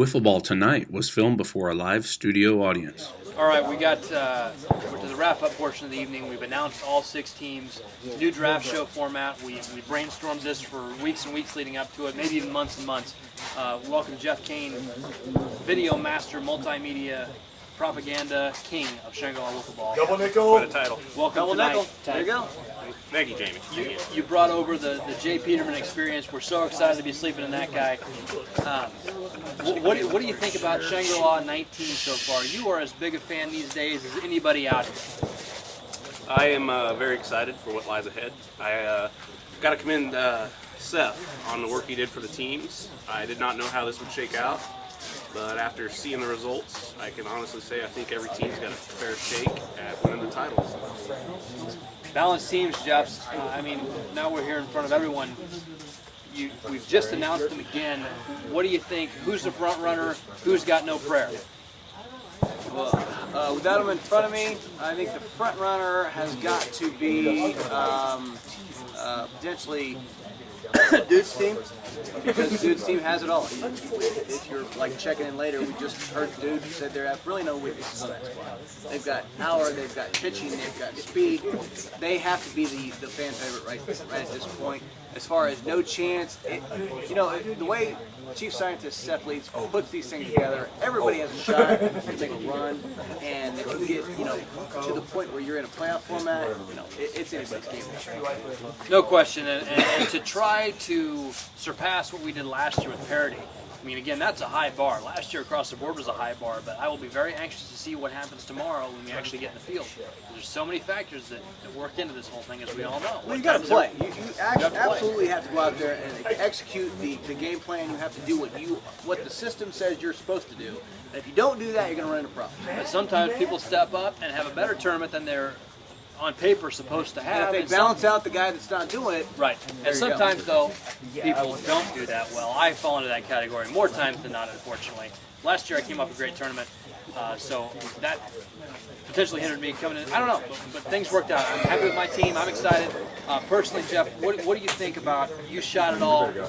Wiffleball tonight was filmed before a live studio audience. All right, we're to the wrap-up portion of the evening. We've announced all 6 teams, new draft show format. We brainstormed this for weeks and weeks leading up to it, maybe even months and months. Welcome Jeff Kane, video master, multimedia, propaganda king of Shangri La Wiffleball. Double nickel. What a title. Welcome Double tonight. nickel. There you go. Thank you, Jamie. You brought over the Jay Peterman experience. We're so excited to be sleeping in that guy. What do you think about Shangri-La 19 so far? You are as big a fan these days as anybody out here. I am very excited for what lies ahead. I got to commend Seth on the work he did for the teams. I did not know how this would shake out, but after seeing the results, I can honestly say I think every team's got a fair shake at winning the titles. Balanced teams, Jeff. I mean, now we're here in front of everyone. We've just announced them again. What do you think? Who's the front runner? Who's got no prayer? Well, without him in front of me, I think the front runner has got to be potentially Dude's team, because Dude's team has it all. If you're like checking in later, we just heard Dude said there have really no weaknesses on that squad. They've got power, they've got pitching, they've got speed. They have to be the fan favorite right at this point. As far as no chance, the way Chief Scientist Seth Leeds puts these things together, everybody has a shot to make a run, and if you get to the point where you're in a playoff format, it's anybody's game. No question, and to try to surpass what we did last year with parity. I mean, again, that's a high bar. Last year across the board was a high bar, but I will be very anxious to see what happens tomorrow when we actually get in the field. There's so many factors that work into this whole thing, as we all know. Well, you got to play. You absolutely have to go out there and execute the game plan. You have to do what the system says you're supposed to do. And if you don't do that, you're going to run into problems. But sometimes people step up and have a better tournament than they're on paper supposed to have. And if they balance out the guy that's not doing it. Right. And sometimes, though, people don't do that well. I fall into that category more times than not, unfortunately. Last year I came off a great tournament, so that potentially hindered me coming in. I don't know, but things worked out. I'm happy with my team. I'm excited. Personally, Jeff, what do you think about, you shot it all. You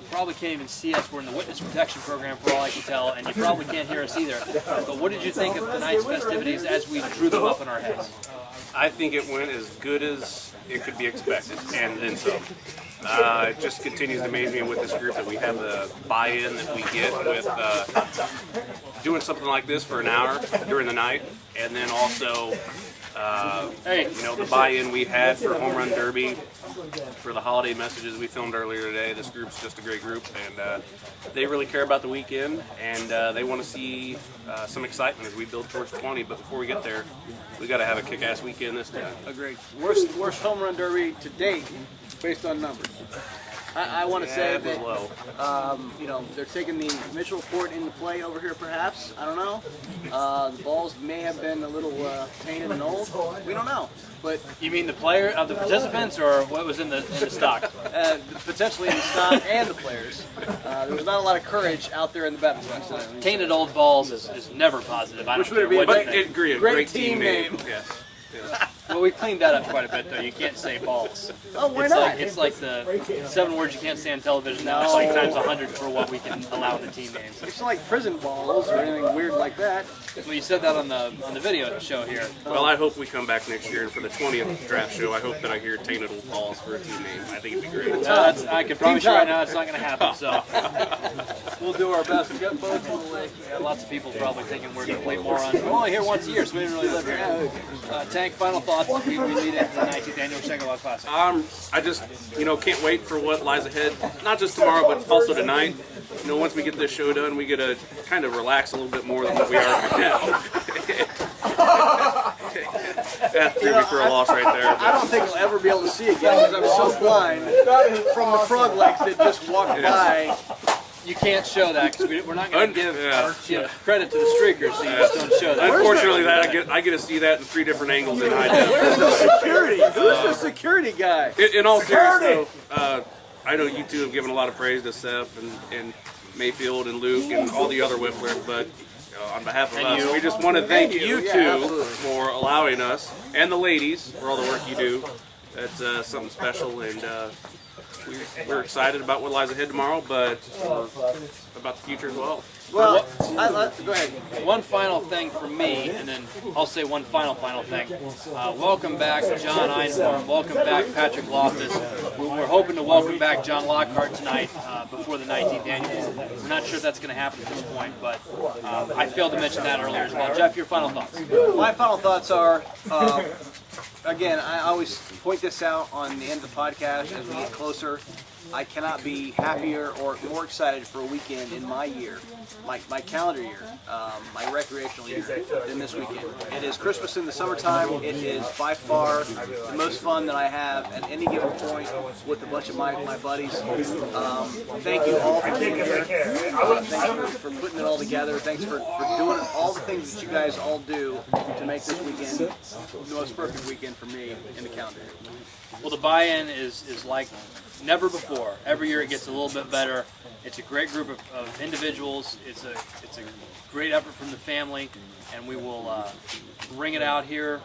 probably can't even see us. We're in the witness protection program for all I can tell, and you probably can't hear us either. But what did you think of tonight's festivities as we drew them up in our heads? I think it went as good as it could be expected, and then some. It just continues to amaze me with this group that we have the buy-in that we get with doing something like this for an hour during the night, and then also the buy-in we had for Home Run Derby, for the holiday messages we filmed earlier today. This group's just a great group, and they really care about the weekend, and they want to see some excitement as we build towards 20. But before we get there, we got to have a kick-ass weekend this time. Agreed. Worst home run derby to date, based on numbers. I want to say that low. They're taking the Mitchell report into play over here, perhaps. I don't know. The balls may have been a little tainted and old. We don't know. But you mean the participants, or what was in the stock? Potentially in the stock and the players. There was not a lot of courage out there in the batting box. Tainted old balls is never positive. I don't Which would care be what a you think. great team name. Yes. Well, we cleaned that up quite a bit, though. You can't say balls. Oh, why not? It's like the 7 words you can't say on television now. It's like times 100 for what we can allow in the team names. It's not like prison balls or anything weird like that. Well, you said that on the video show here. Well, I hope we come back next year, and for the 20th draft show, I hope that I hear tainted old balls for a team name. I think it'd be great. I can promise you right now it's not going to happen, so We'll do our best to get both in the lake. Yeah, lots of people probably thinking we're complete morons. We're only here once a year, so we didn't really live here. Tank, final thoughts as we lead into the 19th Annual Shangri La Classic. I just, can't wait for what lies ahead. Not just tomorrow, but also tonight. Once we get this show done, we get to kind of relax a little bit more than what we are right now. That threw me for a loss right there. I don't think I'll ever be able to see again because I'm so blind from the frog legs that just walked by. You can't show that because we're not going to give credit to the streakers, so you just don't show that. Unfortunately, I get to see that in 3 different angles in high def. Where's the security? Who's the security guy? In all seriousness, though, I know you two have given a lot of praise to Seth and Mayfield and Luke and all the other Whifflers, but on behalf of us, we just want to thank you two for allowing us, and the ladies for all the work you do. That's something special, and we're excited about what lies ahead tomorrow, but about the future as well. Well, go ahead. One final thing from me, and then I'll say one final thing. Welcome back, John Einhorn. Welcome back, Patrick Loftus. We're hoping to welcome back John Lockhart tonight before the 19th annual. We're not sure if that's going to happen at this point, but I failed to mention that earlier as well. Jeff, your final thoughts? My final thoughts are, again, I always point this out on the end of the podcast as we get closer. I cannot be happier or more excited for a weekend in my year, my calendar year, my recreational year, than this weekend. It is Christmas in the summertime. It is by far the most fun that I have at any given point with a bunch of my buddies. Thank you all for being here. Thanks for putting it all together. Thanks for doing all the things that you guys all do to make this weekend the most perfect weekend for me in the calendar year. Well, the buy-in is like never before. Every year it gets a little bit better. It's a great group of individuals. It's a great effort from the family, and we will bring it out here.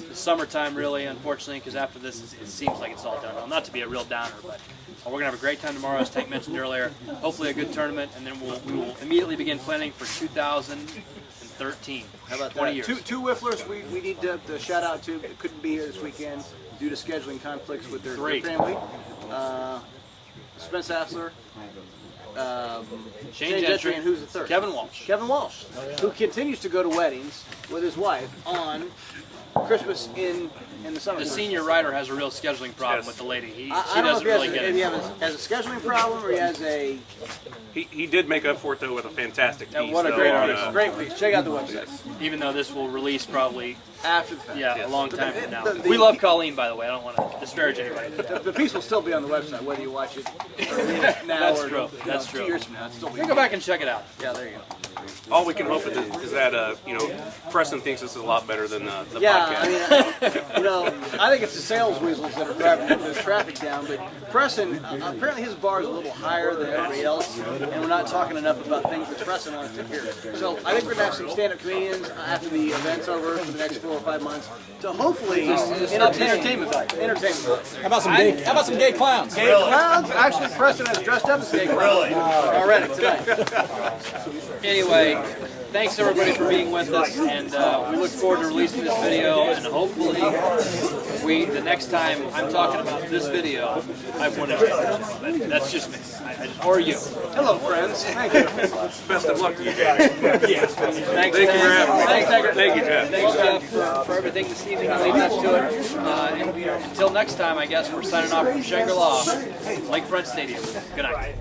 The summertime, really, unfortunately, because after this, it seems like it's all done. Well, not to be a real downer, but we're going to have a great time tomorrow, as Tank mentioned earlier. Hopefully a good tournament, and then we will immediately begin planning for 2013. How about 20 that? years. Two Wifflers we need to shout out to that couldn't be here this weekend due to scheduling conflicts with their family. Spence Hassler, Shane Gentry, and who's the third? Kevin Walsh. Kevin Walsh, who continues to go to weddings with his wife on Christmas in the summer. The senior writer has a real scheduling problem with the lady. She I don't know doesn't really get if he it. has a scheduling problem or he has a... He did make up for it though with a fantastic piece. What a though, great on, piece. Great piece. Check out the website. Even though this will release probably After the fact. a long time from now. The- We love Colleen, by the way. I don't want to disparage anybody. The piece will still be on the website, whether you watch it now That's or true. That's 2 true. years from now. It's still be Go back and check it out. Yeah, there you go. All we can hope is that Preston thinks this is a lot better than the Yeah, podcast. I mean, I think it's the sales weasels that are driving the traffic down. But Preston, apparently his bar is a little higher than everybody else, and we're not talking enough about things that Preston wants to hear. So I think we're gonna have some stand-up comedians after the event's over for the next 4 or 5 months to hopefully entertainment. How about some gay clowns? Gay clowns? Actually, Preston has dressed up as gay clowns already tonight. Anyway, thanks everybody for being with us, and we look forward to releasing this video, and hopefully the next time I'm talking about this video, I've won a championship. But that's just me. Or you. Hello, friends. Thank you. Best of luck to you guys. Thanks, Thank you for having me. Thanks, Tiger. Thank you, Jeff. Thanks, Jeff, for everything this evening and leading us to it. And until next time, I guess we're signing off from Shangri La, Lakefront Stadium. Good night.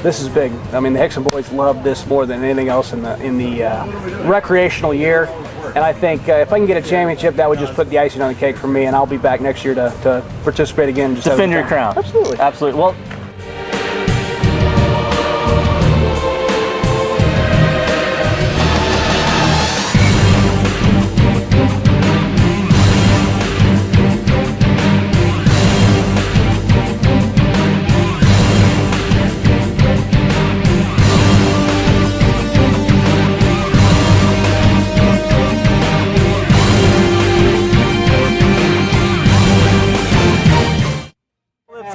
this is big. I mean, the Hickson boys love this more than anything else in the recreational year. And I think if I can get a championship, that would just put the icing on the cake for me, and I'll be back next year to participate again. Just defend your crown. Absolutely. Absolutely. Well,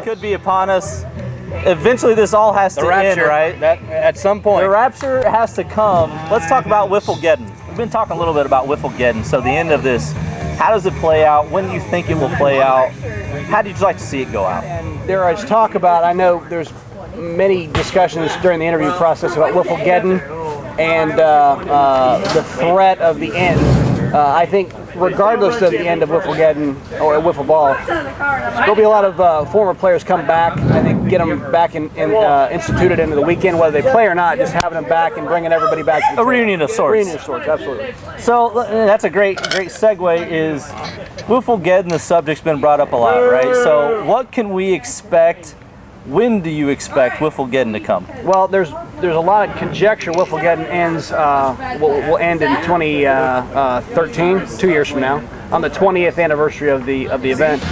could be upon us. Eventually this all has to end, right? At some point. The rapture has to come. Let's talk about Wifflegeddon. We've been talking a little bit about Wifflegeddon. So the end of this, how does it play out? When do you think it will play out? How do you like to see it go out? There is talk about, I know there's many discussions during the interview process about Wifflegeddon and the threat of the end. I think regardless of the end of Wifflegeddon or Wiffle Ball, there'll be a lot of former players come back. I think get them back instituted into the weekend, whether they play or not, just having them back and bringing everybody back. A reunion of sorts. Reunion of sorts, absolutely. So that's a great segue. Is Wifflegeddon, the subject's been brought up a lot, right? So what can we expect? When do you expect Wifflegeddon to come? Well, there's a lot of conjecture. Wifflegeddon ends will end in 2013, 2 years from now, on the 20th anniversary of the event.